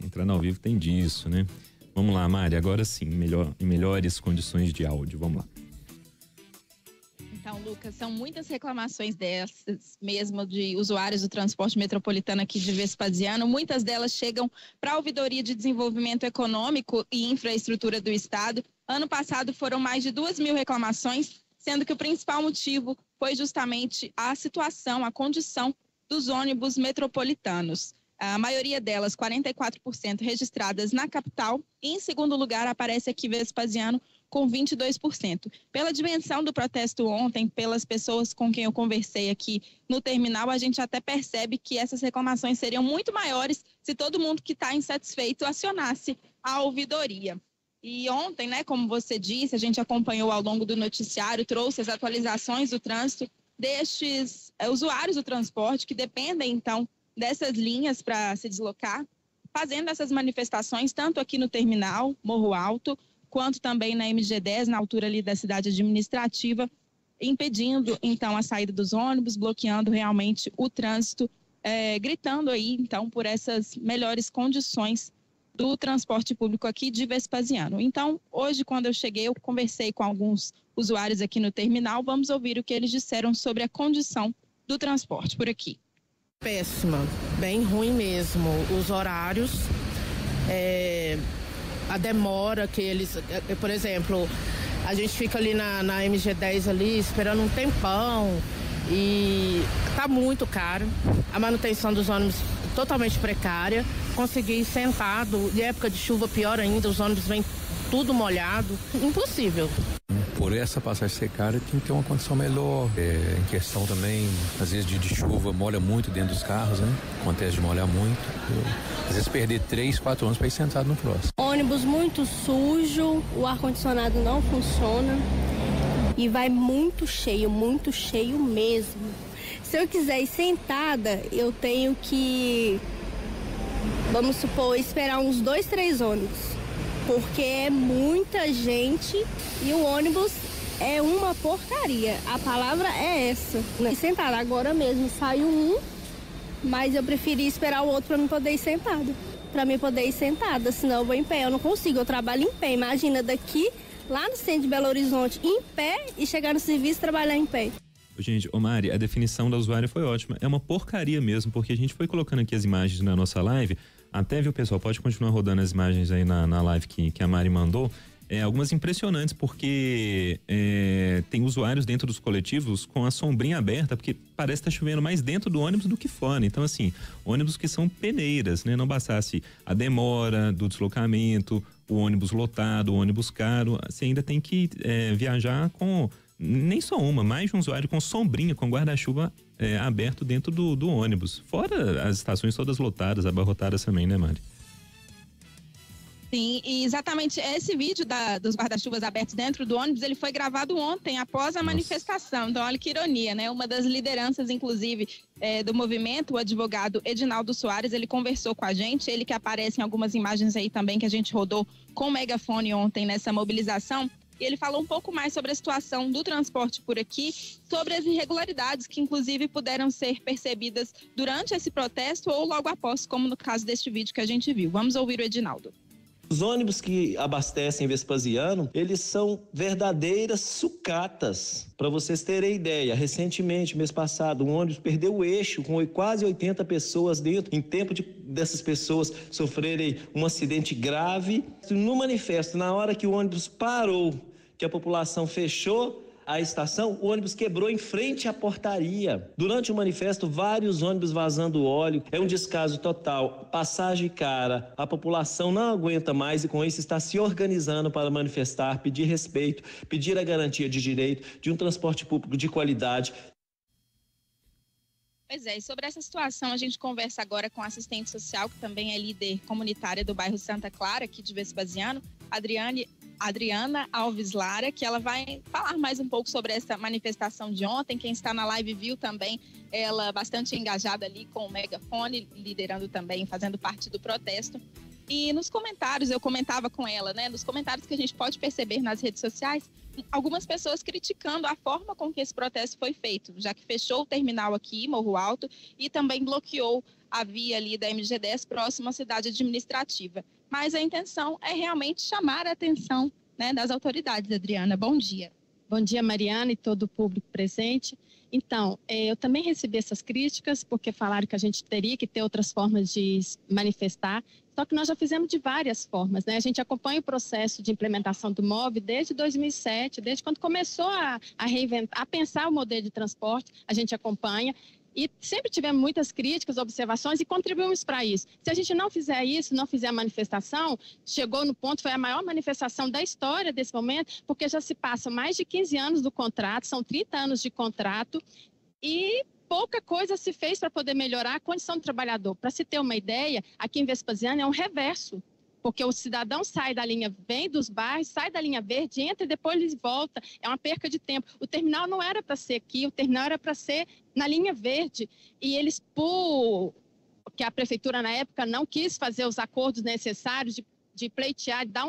Entrando ao vivo tem disso, né? Vamos lá, Mari, agora sim, em melhores condições de áudio, vamos lá. Então, Lucas, são muitas reclamações dessas mesmo de usuários do transporte metropolitano aqui de Vespasiano. Muitas delas chegam para a Ouvidoria de Desenvolvimento Econômico e Infraestrutura do Estado. Ano passado foram mais de 2.000 reclamações, sendo que o principal motivo foi justamente a situação, a condição dos ônibus metropolitanos. A maioria delas, 44%, registradas na capital. E em segundo lugar, aparece aqui Vespasiano, com 22%. Pela dimensão do protesto ontem, pelas pessoas com quem eu conversei aqui no terminal, a gente até percebe que essas reclamações seriam muito maiores se todo mundo que está insatisfeito acionasse a ouvidoria. E ontem, né, como você disse, a gente acompanhou ao longo do noticiário, trouxe as atualizações do trânsito destes usuários do transporte que dependem, então, dessas linhas para se deslocar, fazendo essas manifestações, tanto aqui no terminal, Morro Alto, quanto também na MG10, na altura ali da cidade administrativa, impedindo, então, a saída dos ônibus, bloqueando realmente o trânsito, gritando aí, então, por essas melhores condições do transporte público aqui de Vespasiano. Então, hoje, quando eu cheguei, eu conversei com alguns usuários aqui no terminal, vamos ouvir o que eles disseram sobre a condição do transporte por aqui. Péssima, bem ruim mesmo, os horários, a demora que eles, por exemplo, a gente fica ali na MG10 ali esperando um tempão e tá muito caro, a manutenção dos ônibus totalmente precária, conseguir ir sentado, em época de chuva pior ainda, os ônibus vêm tudo molhado, impossível. Por essa passagem ser cara, tem que ter uma condição melhor. Em questão também, às vezes de chuva, molha muito dentro dos carros, né? Acontece de molhar muito. Às vezes perder 3, 4 anos para ir sentado no próximo. Ônibus muito sujo, o ar-condicionado não funciona e vai muito cheio mesmo. Se eu quiser ir sentada, eu tenho que, vamos supor, esperar uns 2, 3 ônibus. Porque é muita gente e o ônibus é uma porcaria. A palavra é essa. E sentada, agora mesmo saiu um, mas eu preferi esperar o outro para mim poder ir sentada. Para mim poder ir sentada, senão eu vou em pé. Eu não consigo, eu trabalho em pé. Imagina daqui, lá no centro de Belo Horizonte, em pé e chegar no serviço e trabalhar em pé. Gente, Mari, a definição da usuária foi ótima. É uma porcaria mesmo, porque a gente foi colocando aqui as imagens na nossa live. Até, viu, pessoal, pode continuar rodando as imagens aí na live que a Mari mandou. Algumas impressionantes, porque tem usuários dentro dos coletivos com a sombrinha aberta, porque parece estar chovendo mais dentro do ônibus do que fora. Então, assim, ônibus que são peneiras, né? Não bastasse a demora do deslocamento, o ônibus lotado, o ônibus caro, você ainda tem que viajar com... Nem só mais de um usuário com sombrinha, com guarda-chuva aberto dentro do ônibus. Fora as estações todas lotadas, abarrotadas também, né, Mari? Sim, e exatamente esse vídeo dos guarda-chuvas abertos dentro do ônibus, ele foi gravado ontem, após a manifestação. Então, olha que ironia, né? Uma das lideranças, inclusive, do movimento, o advogado Edinaldo Soares, ele conversou com a gente, ele que aparece em algumas imagens aí também que a gente rodou com o megafone ontem nessa mobilização. E ele falou um pouco mais sobre a situação do transporte por aqui, sobre as irregularidades que inclusive puderam ser percebidas durante esse protesto ou logo após, como no caso deste vídeo que a gente viu. Vamos ouvir o Edinaldo. Os ônibus que abastecem Vespasiano, eles são verdadeiras sucatas. Para vocês terem ideia, recentemente, mês passado, um ônibus perdeu o eixo com quase 80 pessoas dentro, em tempo dessas pessoas sofrerem um acidente grave. No manifesto, na hora que o ônibus parou, que a população fechou a estação, o ônibus quebrou em frente à portaria. Durante o manifesto, vários ônibus vazando óleo. É um descaso total. Passagem cara. A população não aguenta mais e com isso está se organizando para manifestar, pedir respeito, pedir a garantia de direito de um transporte público de qualidade. Pois é, e sobre essa situação a gente conversa agora com a assistente social, que também é líder comunitária do bairro Santa Clara, aqui de Vespasiano, Adriana Alves Lara, que ela vai falar mais um pouco sobre essa manifestação de ontem. Quem está na live viu também ela bastante engajada ali com o megafone, liderando também, fazendo parte do protesto. E nos comentários, eu comentava com ela, né? Nos comentários que a gente pode perceber nas redes sociais, algumas pessoas criticando a forma com que esse protesto foi feito, já que fechou o terminal aqui, Morro Alto, e também bloqueou a via ali da MG10 próximo à cidade administrativa. Mas a intenção é realmente chamar a atenção, né, das autoridades. Adriana, bom dia. Bom dia, Mariana e todo o público presente. Então, eu também recebi essas críticas, porque falaram que a gente teria que ter outras formas de manifestar, só que nós já fizemos de várias formas, né? A gente acompanha o processo de implementação do MOVE desde 2007, desde quando começou a reinventar, a pensar o modelo de transporte, a gente acompanha. E sempre tivemos muitas críticas, observações e contribuímos para isso. Se a gente não fizer isso, não fizer a manifestação, chegou no ponto, foi a maior manifestação da história desse momento, porque já se passam mais de 15 anos do contrato, são 30 anos de contrato e pouca coisa se fez para poder melhorar a condição do trabalhador. Para se ter uma ideia, aqui em Vespasiano é um reverso. Porque o cidadão sai da linha, vem dos bairros, sai da linha verde, entra e depois ele volta. É uma perca de tempo. O terminal não era para ser aqui, o terminal era para ser na linha verde. E eles, porque a prefeitura na época não quis fazer os acordos necessários de pleitear, de dar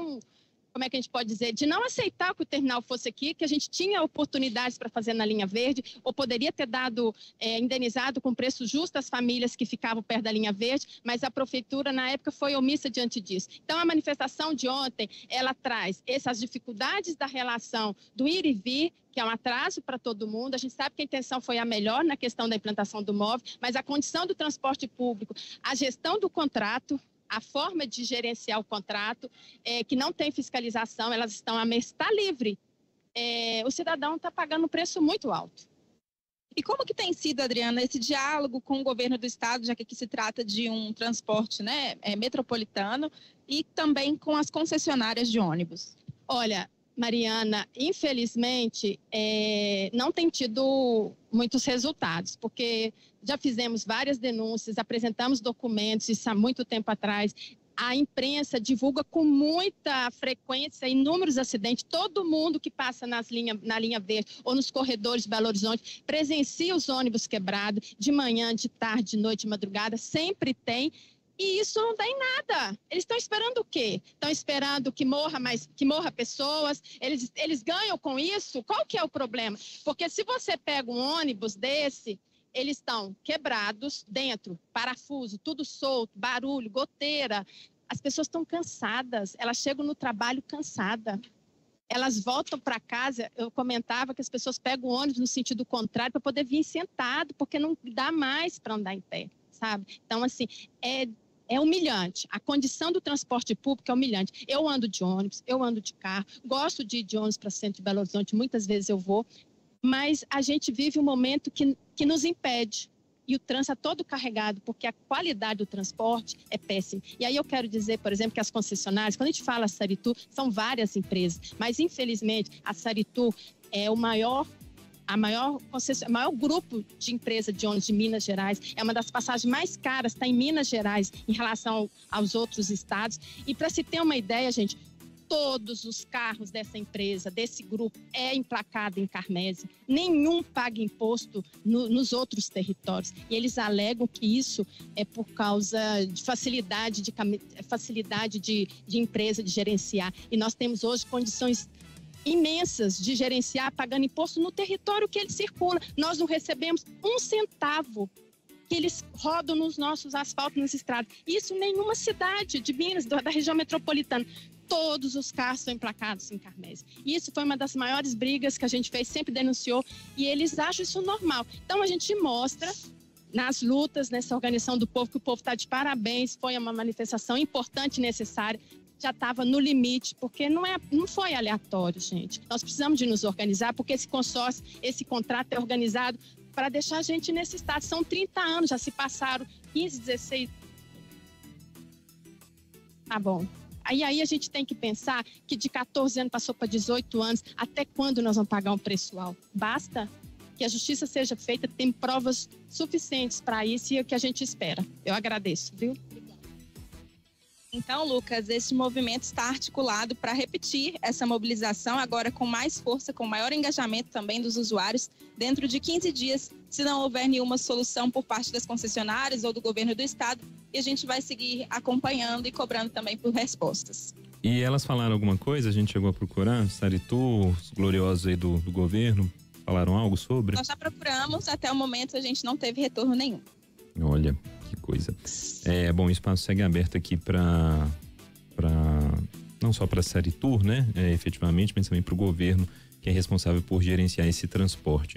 como é que a gente pode dizer, de não aceitar que o terminal fosse aqui, que a gente tinha oportunidades para fazer na linha verde, ou poderia ter dado, indenizado com preço justo as famílias que ficavam perto da linha verde, mas a prefeitura, na época, foi omissa diante disso. Então, a manifestação de ontem, ela traz essas dificuldades da relação do ir e vir, que é um atraso para todo mundo. A gente sabe que a intenção foi a melhor na questão da implantação do MOVE, mas a condição do transporte público, a gestão do contrato, a forma de gerenciar o contrato, que não tem fiscalização, elas estão a mês, está livre. O cidadão está pagando um preço muito alto. E como que tem sido, Adriana, esse diálogo com o governo do estado, já que aqui se trata de um transporte, né, metropolitano, e também com as concessionárias de ônibus? Olha, Mariana, infelizmente, não tem tido muitos resultados, porque já fizemos várias denúncias, apresentamos documentos, isso há muito tempo atrás. A imprensa divulga com muita frequência inúmeros acidentes. Todo mundo que passa na linha verde ou nos corredores de Belo Horizonte presencia os ônibus quebrados, de manhã, de tarde, de noite, de madrugada, sempre tem. E isso não dá em nada. Eles estão esperando o quê? Estão esperando que morra pessoas? Eles ganham com isso? Qual que é o problema? Porque se você pega um ônibus desse, eles estão quebrados dentro, parafuso, tudo solto, barulho, goteira. As pessoas estão cansadas, elas chegam no trabalho cansadas. Elas voltam para casa, eu comentava que as pessoas pegam o ônibus no sentido contrário para poder vir sentado, porque não dá mais para andar em pé, sabe? Então, assim, é humilhante. A condição do transporte público é humilhante. Eu ando de ônibus, eu ando de carro, gosto de ir de ônibus para o centro de Belo Horizonte, muitas vezes eu vou, mas a gente vive um momento que nos impede. E o trânsito é todo carregado, porque a qualidade do transporte é péssima. E aí eu quero dizer, por exemplo, que as concessionárias, quando a gente fala Saritu, são várias empresas, mas infelizmente a Saritu é o maior grupo de empresa de ônibus de Minas Gerais, é uma das passagens mais caras, está em Minas Gerais em relação aos outros estados. E para se ter uma ideia, gente, todos os carros dessa empresa, desse grupo, é emplacado em Carmésia. Nenhum paga imposto nos outros territórios. E eles alegam que isso é por causa de facilidade de empresa de gerenciar. E nós temos hoje condições imensas de gerenciar pagando imposto no território que ele circula. Nós não recebemos um centavo que eles rodam nos nossos asfaltos, nas estradas. Isso em nenhuma cidade de Minas, da região metropolitana. Todos os carros são emplacados em Carmésia. E isso foi uma das maiores brigas que a gente fez, sempre denunciou, e eles acham isso normal. Então a gente mostra nas lutas, nessa organização do povo, que o povo está de parabéns, foi uma manifestação importante e necessária, já estava no limite, porque não foi aleatório, gente. Nós precisamos de nos organizar, porque esse consórcio, esse contrato é organizado para deixar a gente nesse estado. São 30 anos, já se passaram 15, 16... Tá bom. Aí a gente tem que pensar que de 14 anos passou para 18 anos, até quando nós vamos pagar um preço alto? Basta que a justiça seja feita, tem provas suficientes para isso e é o que a gente espera. Eu agradeço, viu? Então, Lucas, esse movimento está articulado para repetir essa mobilização agora com mais força, com maior engajamento também dos usuários, dentro de 15 dias, se não houver nenhuma solução por parte das concessionárias ou do governo do estado, e a gente vai seguir acompanhando e cobrando também por respostas. E elas falaram alguma coisa? A gente chegou a procurar? Saritu, os gloriosos aí do governo, falaram algo sobre? Nós já procuramos, até o momento a gente não teve retorno nenhum. Olha, que coisa. Bom, o espaço segue aberto aqui para não só para a Saritur, né, efetivamente, mas também para o governo, que é responsável por gerenciar esse transporte.